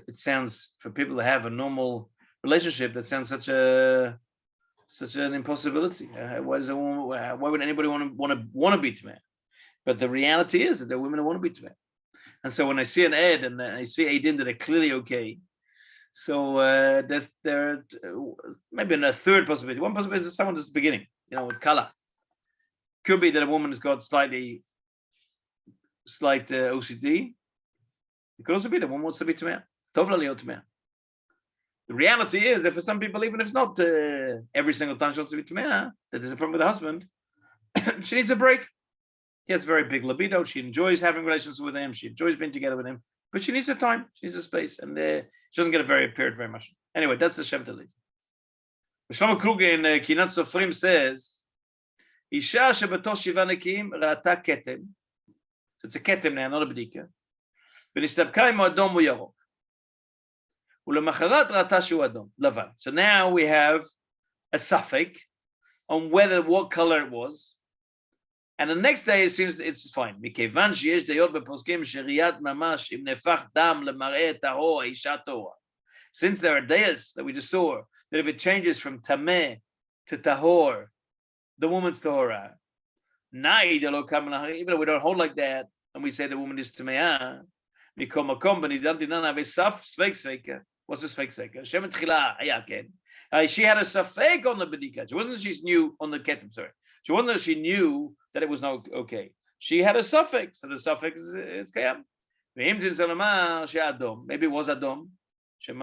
it sounds, for people to have a normal relationship, that sounds such an impossibility. Why would anybody want to be tameh? But the reality is that there are women who want to be tameh. And so when I see an ad and I see Aidin that are clearly okay, so there maybe a third possibility. One possibility is someone just beginning, with kala. Could be that a woman has got slight OCD. It could also be that a woman wants to be tameh. The reality is that for some people, even if it's not every single time she wants to be tameh, that there's a problem with the husband, she needs a break. She has very big libido. She enjoys having relations with him. She enjoys being together with him. But she needs her time. She needs a space. And she doesn't get appeared very much. Anyway, that's the Shem Talit. Shlomo Kruger in Kinat Sofrim says, Isha shebetos shiva nekim ra'ata ketem. So it's a ketem now, not a bedika. V'nistabka im adom u'yarok. U'lemacharat ra'ata shu adom, lavan. So now we have a suffix on what color it was. And the next day it seems it's fine. מכיוון שיש דעות בפוסקים שראיית ממש אם נהפך דם למראה טהור האישה טהורה. Since there are days that we just saw that if it changes from tameh to tahor, the woman's tahora. Even though we don't hold like that, and we say the woman is tameah, what's the sfeik sveka? She had a safek on the bedika. She wasn't. She's new on the ketem. Sorry, she wasn't that she knew that it was no okay. She had a suffix, so the suffix is kayam. Maybe it was adom. So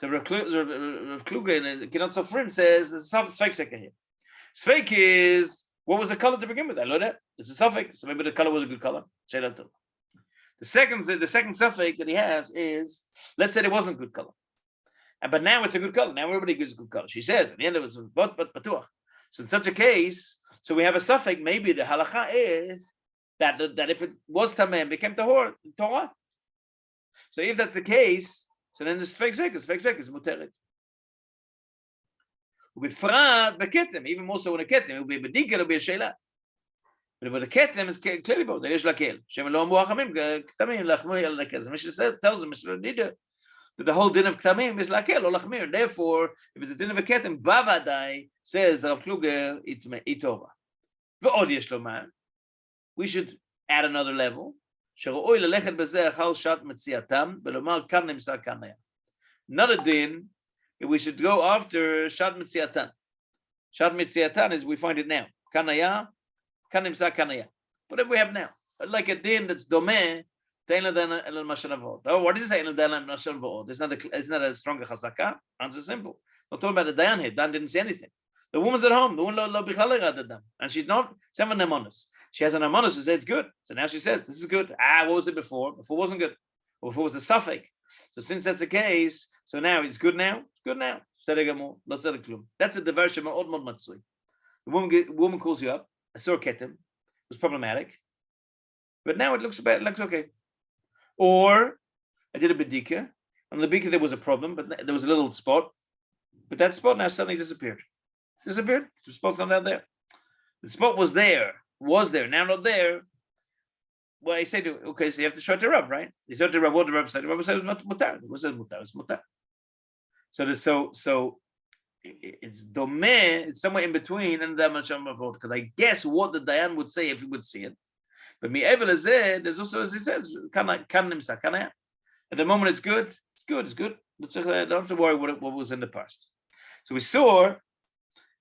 Rav Kluge in Kinot Sofrim says there's a sfeik here. Sfeik is, what was the color to begin with? I know that it's a suffix, so maybe the color was a good color. Say that to him. The second suffix that he has is, let's say it wasn't a good color, but now it's a good color. Now everybody gives a good color. She says at the end of it, but patuach. So in such a case, so we have a suffix. Maybe the halacha is that if it was tameh and became tahor, Torah. So if that's the case, so then the sfeik is muteret. Ubifrat beketem, even more so when a ketem, it will be a bedika, it will be a sheila. But the ketem is clearly both. There is lakel. Shem lo amu hachamim ketamim lachmir al lakel. So Mishnah tells them that the whole din of ketamim is lakel or lachmir. Therefore, if it's a din of a ketem, bavadai says Rav Kluger itova. Ve'od yesh lomar. We should add another level. Shero'oi lelechet bezeh achal shat metziatam velomar kan nimsa kanaya. Another din, we should go after shat metziatan. Shat metziatan is, we find it now. Kanaya. Whatever we have now, like a din that's domeh. Oh, what is it? It's not a stronger chazaka. Answer simple. Not talking about the dayan here. Dan didn't say anything. The woman's at home. The woman lo bichal, and she's not. She has an amonis. She has an amonis to say it's good. So now she says this is good. What was it before? Before it wasn't good. Or before it was a suffix. So since that's the case, so now it's good now. It's good now. That's a diversion. The woman calls you up. I saw a ketem, it was problematic, but now it looks okay. Or I did a bedika, on the bedika there was a problem, but there was a little spot, but that spot now suddenly disappeared. The spot's not out there. The spot was there, now not there. Well, I say to, okay, so you have to show it to Rav, right? You show it to Rav, what the Rav said? The Rav said it was not mutar. It was mutar, it's mutar. So it's domeh, it's somewhere in between, and that much because I guess what the Dayan would say if he would see it. But there's also, as he says, at the moment it's good, it's good, it's good. Don't have to worry what was in the past. So we saw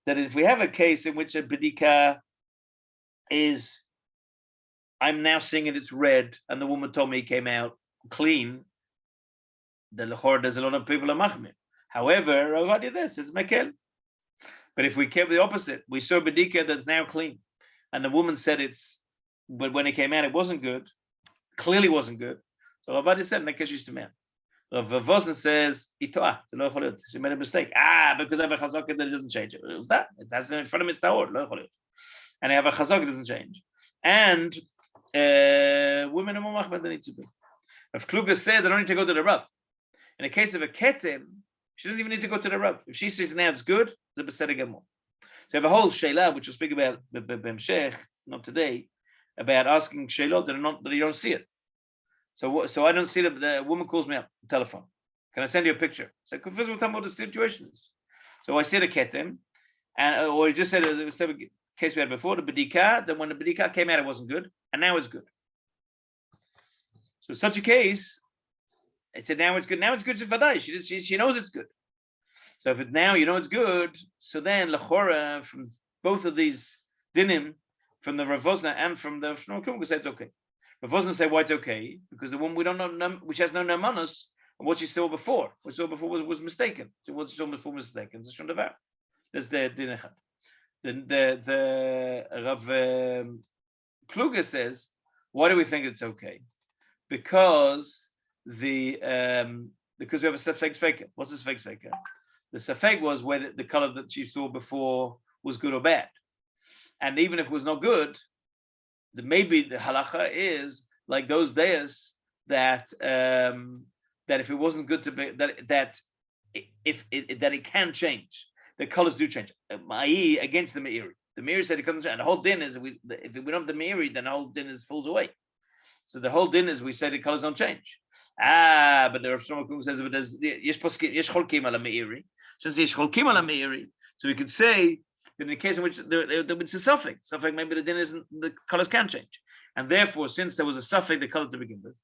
that if we have a case in which a bedika is, I'm now seeing it's red, and the woman told me it came out clean, the lechor, there's a lot of people are machmir. However, Ravadi this is mekel. But if we kept the opposite, we saw bedika that's now clean, and the woman said but when it came out, it wasn't good, clearly wasn't good. So Ravadi said, mekel used to man. Rav Vosna says, she made a mistake. Because I have a chazaka that it doesn't change. It has in front of Mr. Or, and I have a chazaka that doesn't change. And women are more machmir than need to be. If Kluger says, I don't need to go to the Rav. In the case of a ketim, she doesn't even need to go to the Rav. If she says now it's good, it's a beseder gamor. So you have a whole shayla, which we'll speak about b'hemshech, not today, about asking shaylot that you don't see it. So I don't see the woman calls me up on the telephone. Can I send you a picture? So first of all, tell me what the situation is. So I see the ketim, and or he just said the case we had before, the bedika. Then when the bedika came out, it wasn't good, and now it's good. So such a case, I said now it's good. Now it's good to Vadai. She knows it's good. So if now you know it's good, so then lechora from both of these dinim, from the Rav Vosna and from the Shmuel, we say it's okay. Rav Vosna say why it's okay, because the one we don't know, which has no namanos, and what she saw before, was mistaken. So what she saw before was mistaken. It's shon davar. That's the din echad. The Rav Kluger says, why do we think it's okay? Because we have a safek sfeika. What's a safek sfeika? The safek was whether the color that she saw before was good or bad, and even if it was not good, maybe the halacha is like those days that if it wasn't good to be that it can change. The colors do change. I.e. against the meiri. The meiri said it comes and the whole din is if we don't have the meiri, then the whole din falls away. So the whole din is we say the colors don't change. But the Rav Shlomo says but there's yesh cholkim ala meiri. Since yesh cholkim ala meiri, so we could say that in the case in which it's a suffix, maybe the din isn't, the colors can change, and therefore since there was a suffix, the color to begin with,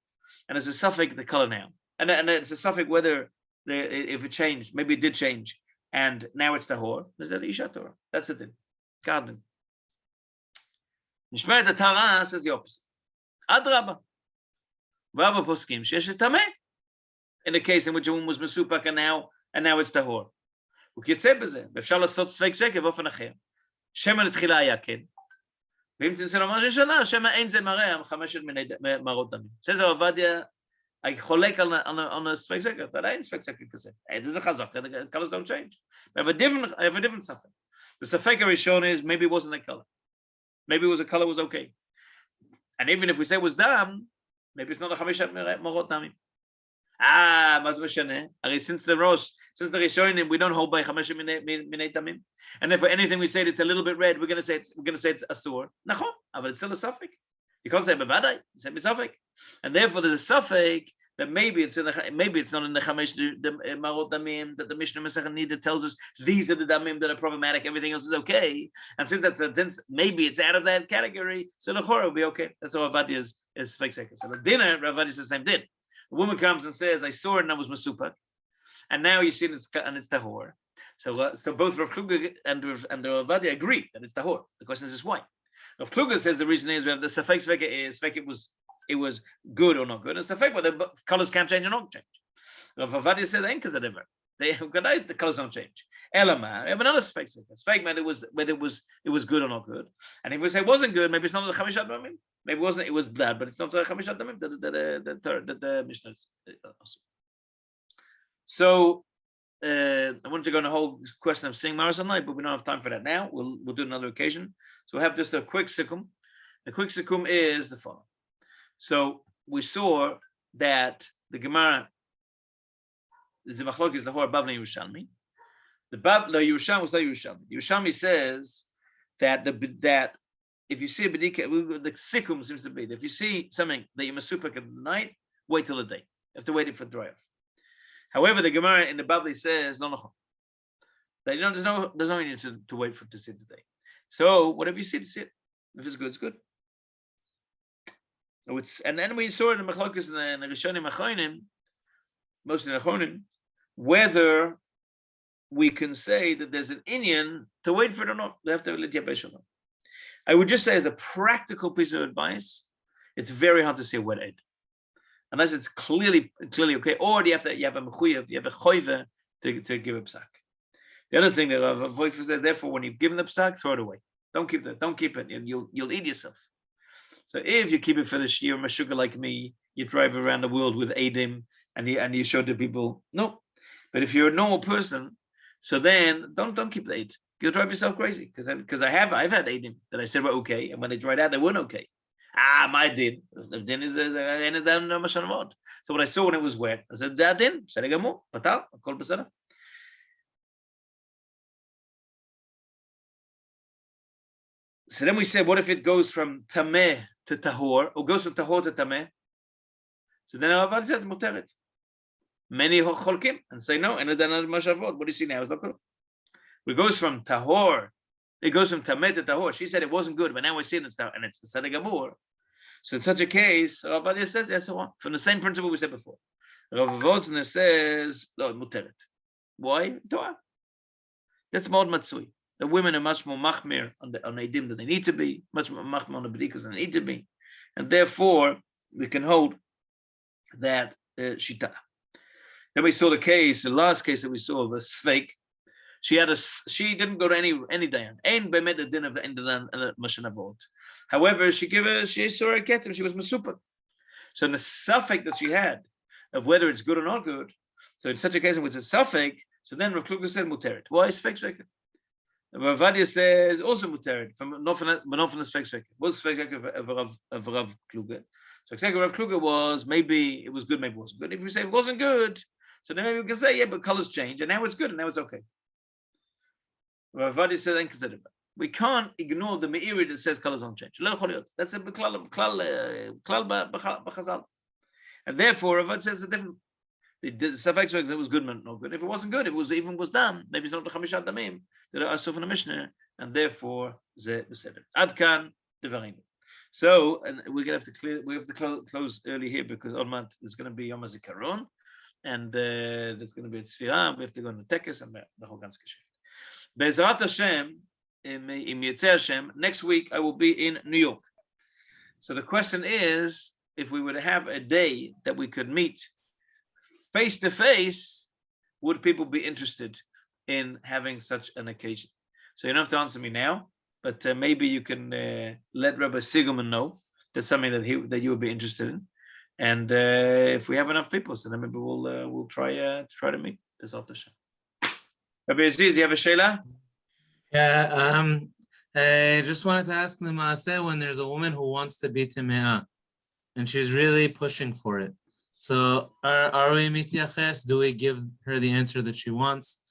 and there's a suffix, the color now, and it's a suffix whether if it changed, maybe it did change, and now it's tahor. Is that isha Torah? That's the din. Garden. Nishmeret the Tara says the opposite. Adraba. Rabba poskim shesh tameh. In the case in which a woman was mesupak and now it's tahor. וכיוצא בזה, ואפשר לעשות ספק שקר באופן אחר. שמא לתחילה היה כן, ואם תנסה לומר ששנה, שמא אין זה מראה 5 מראות דמים. says עובדיה, I חולק on a ספק שקר, אבל אין ספק שקר כזה. זה חזק, the colors don't change. I have a different ספק. The ספק הראשון is, maybe it wasn't a color. Maybe it was a color was okay. And even if we say it was דם, maybe it's not a 5 מראות דמים. Since the Rishonim, we don't hold by Chamesh Minei Tamim, and therefore anything we say it's a little bit red, we're going to say it's asur. Nachon, but it's still a suffix. You can't say bevadai, you say misafik, and therefore there's a suffix that maybe it's not in the Chamesh Marot Damim that the Mishnah Masechet Nida tells us these are the damim that are problematic, everything else is okay, and since maybe it's out of that category, so the Chorah will be okay. That's how Avadi is fake second. So the dinner, Avadi is the same din. A woman comes and says, I saw it and I was masupak, and now you see it's tahor. So both Rav Kluger and the Ravadi agree that it's tahor. The question is why. Rav Kluger says the reason is we have the safek sveka is it was good or not good, and safek whether the colors can change or not change. Rav Ravadi says ain't because the colors don't change. Elama, we have another safek sveka. Safek whether it was good or not good, and if we say it wasn't good, maybe it's not the chamishat damim. Maybe it was bad, but it's not the chamishat damim that the Mishnah. So I wanted to go on a whole question of seeing Maris night, but we don't have time for that now. We'll do another occasion. So we'll have just a quick sikkum. The quick sikkum is the following. So we saw that the Gemara, the machlok is lahor Bavli Yerushalmi. The Yerushalmi was not Yerushalmi. The Yerushalmi says that that if you see a bedika, the sikkum seems to be that if you see something that you're masupik at the night, wait till the day. You have to wait it for dry off. However, the Gemara in the Bavli says no. There's no need to wait for it to sit today. So whatever you see, to sit. If it's good, it's good. And then we saw it in the Machlokas and the Rishonim Achronim, mostly Achronim, whether we can say that there's an inyan to wait for it or not. They have to let Yabesh or not. I would just say, as a practical piece of advice, it's very hard to see a wet egg, unless it's clearly okay, or you have a mechuyev, you have a choive to give a psak. The other thing that Rav Voifer says, therefore, when you've given the psak, throw it away. Don't keep it, and you'll eat yourself. So if you keep it for the shir mashuga like me, you drive around the world with Adim and you show to people, no. But if you're a normal person, so then don't keep the Aid. You'll drive yourself crazy, because I've had Adim that I said were okay, and when they dried out, they weren't okay. My din. The din is so what I saw when it was wet, I said, that din, Seregamu, Patal, Kol Basara. So then we said, what if it goes from Tameh to Tahor, or goes from Tahor to Tameh? So then Avad says, Muteret. Many cholkim and say no, and then Mashavot. What do you see now? It's not good. It goes from Tahor, it goes from Tameh to Tahor. She said it wasn't good, but now we're seeing it and it's Beseder Gamur. So in such a case, Rav says, yes, from the same principle we said before. Rav Vodzner says, no, Muteret. Why? Torah. That's more Matsui. The women are much more machmir on Eidim than they need to be, much more machmir on the Bedikas than they need to be, and therefore we can hold that shita. Then we saw the last case that we saw of a Sveik. She didn't go to any dayan. Ein bemed the din of the end of the Mashanavot. However, she saw a ketim. She was masupa. So in the suffix that she had of whether it's good or not good. So in such a case in which it's suffix, so then Rav Kluger said muteret. Why Sveik? Rav Vadia says also muteret from Nofan Sveik. What's Sveik of Rav Kluger? So exactly Rav Kluger was, maybe it was good, maybe it wasn't good. If we say it wasn't good, so then maybe we can say, yeah, but colors change, and now it's good, and now it's okay. Rav Vadia said, we can't ignore the meiri that says colors don't change. That's a klal b'chazal. And therefore, Rav Vadia says it's different. The suffix it was good, not good. If it wasn't good, if it was dam, maybe it's not the chamishat damim that are asuf in the Mishnah, and therefore ze beseder. Adkan devarim. So, and we're gonna have to close early here because on month there's going to be Yom HaZikaron, and there's going to be a Tzfirah. We have to go into Tekes and the whole ganze Geschichte. Be'ezrat Hashem, im Yitzeh Hashem, next week I will be in New York. So the question is, if we would have a day that we could meet face to face, would people be interested in having such an occasion? So you don't have to answer me now, but maybe you can let Rabbi Sigelman know that's something that you would be interested in, and if we have enough people, so then maybe we'll try to meet. Bezrat Hashem. Rabbi Aziz, you have a sheila? Yeah, I just wanted to ask Lemase, when there's a woman who wants to be Time'ah, and she's really pushing for it. So are we mityaches? Do we give her the answer that she wants?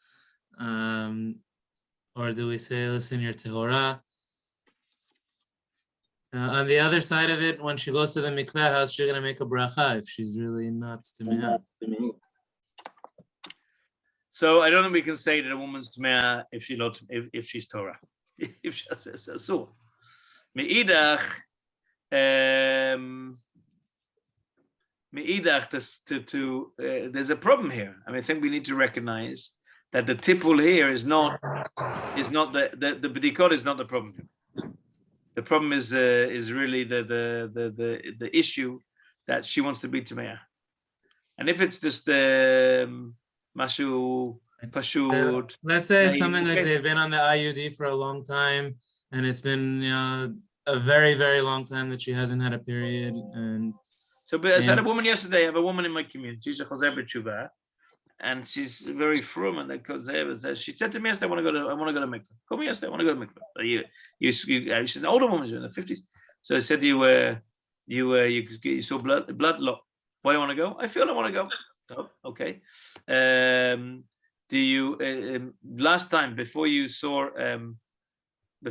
Or do we say, listen, you're tehora? On the other side of it, when she goes to the mikveh house, she's going to make a bracha if she's really not Time'ah. So I don't think we can say that a woman's Tmeah if she's Torah. If she says so. Me'idach, there's a problem here. I mean, I think we need to recognize that the tipul here is not the bedikot is not the problem. The problem is really the issue that she wants to be Tmeah. And if it's just Mashu Pashut. Let's say it's something like they've been on the IUD for a long time, and it's been a very, very long time that she hasn't had a period. And so, but I had a woman yesterday. I have a woman in my community. She's a chazer b'tshuva, and she's very frum. And she said to me yesterday, I want to go to mikveh. Call me yesterday. I want to go to mikveh. She's an older woman. She's in her 50s. So I said to you saw blood. Look, why do you want to go? I feel I want to go. Oh, okay. Do you last time before you saw when you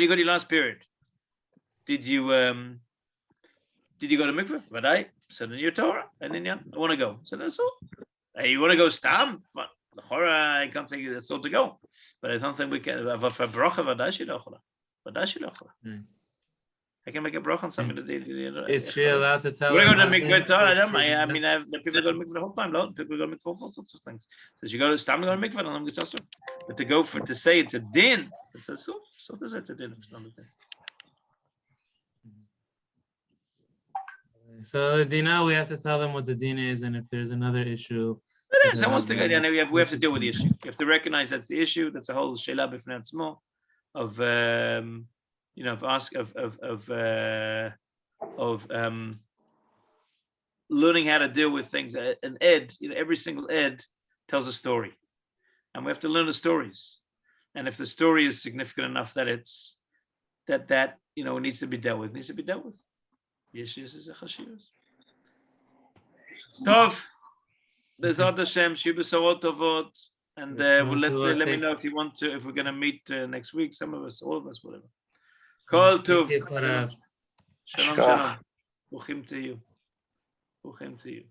got your last period? Did you go to mikveh? But I said in your Torah and then I want to go. So that's all. Hey, you want to go stam? I can't say that's all to go, but I don't think we can. For bracha, I can make a bracha on something. Is she allowed to tell We're her going to husband? mikveh. I mean, the people go to mikveh the whole time. No, people go to mikveh for all sorts of things. So you go to stam, go to mikveh, and I'm going to but to say it's a din, it's so does it's a din. It's not a din. So Dina, we have to tell them what the din is, and if there's another issue, It is. We have to deal with the issue. You have to recognize that's the issue. That's a whole sheila b'fnei atzmo of learning how to deal with things. An ed, every single ed tells a story, and we have to learn the stories. And if the story is significant enough that it's that needs to be dealt with, Yes, is a chashivas. Tov, Bezat Hashem, Shibasarot Tovot, and let me know if you want to, if we're going to meet next week. Some of us, all of us, whatever. Kol Tov. Shalom, shalom. Buchim to you.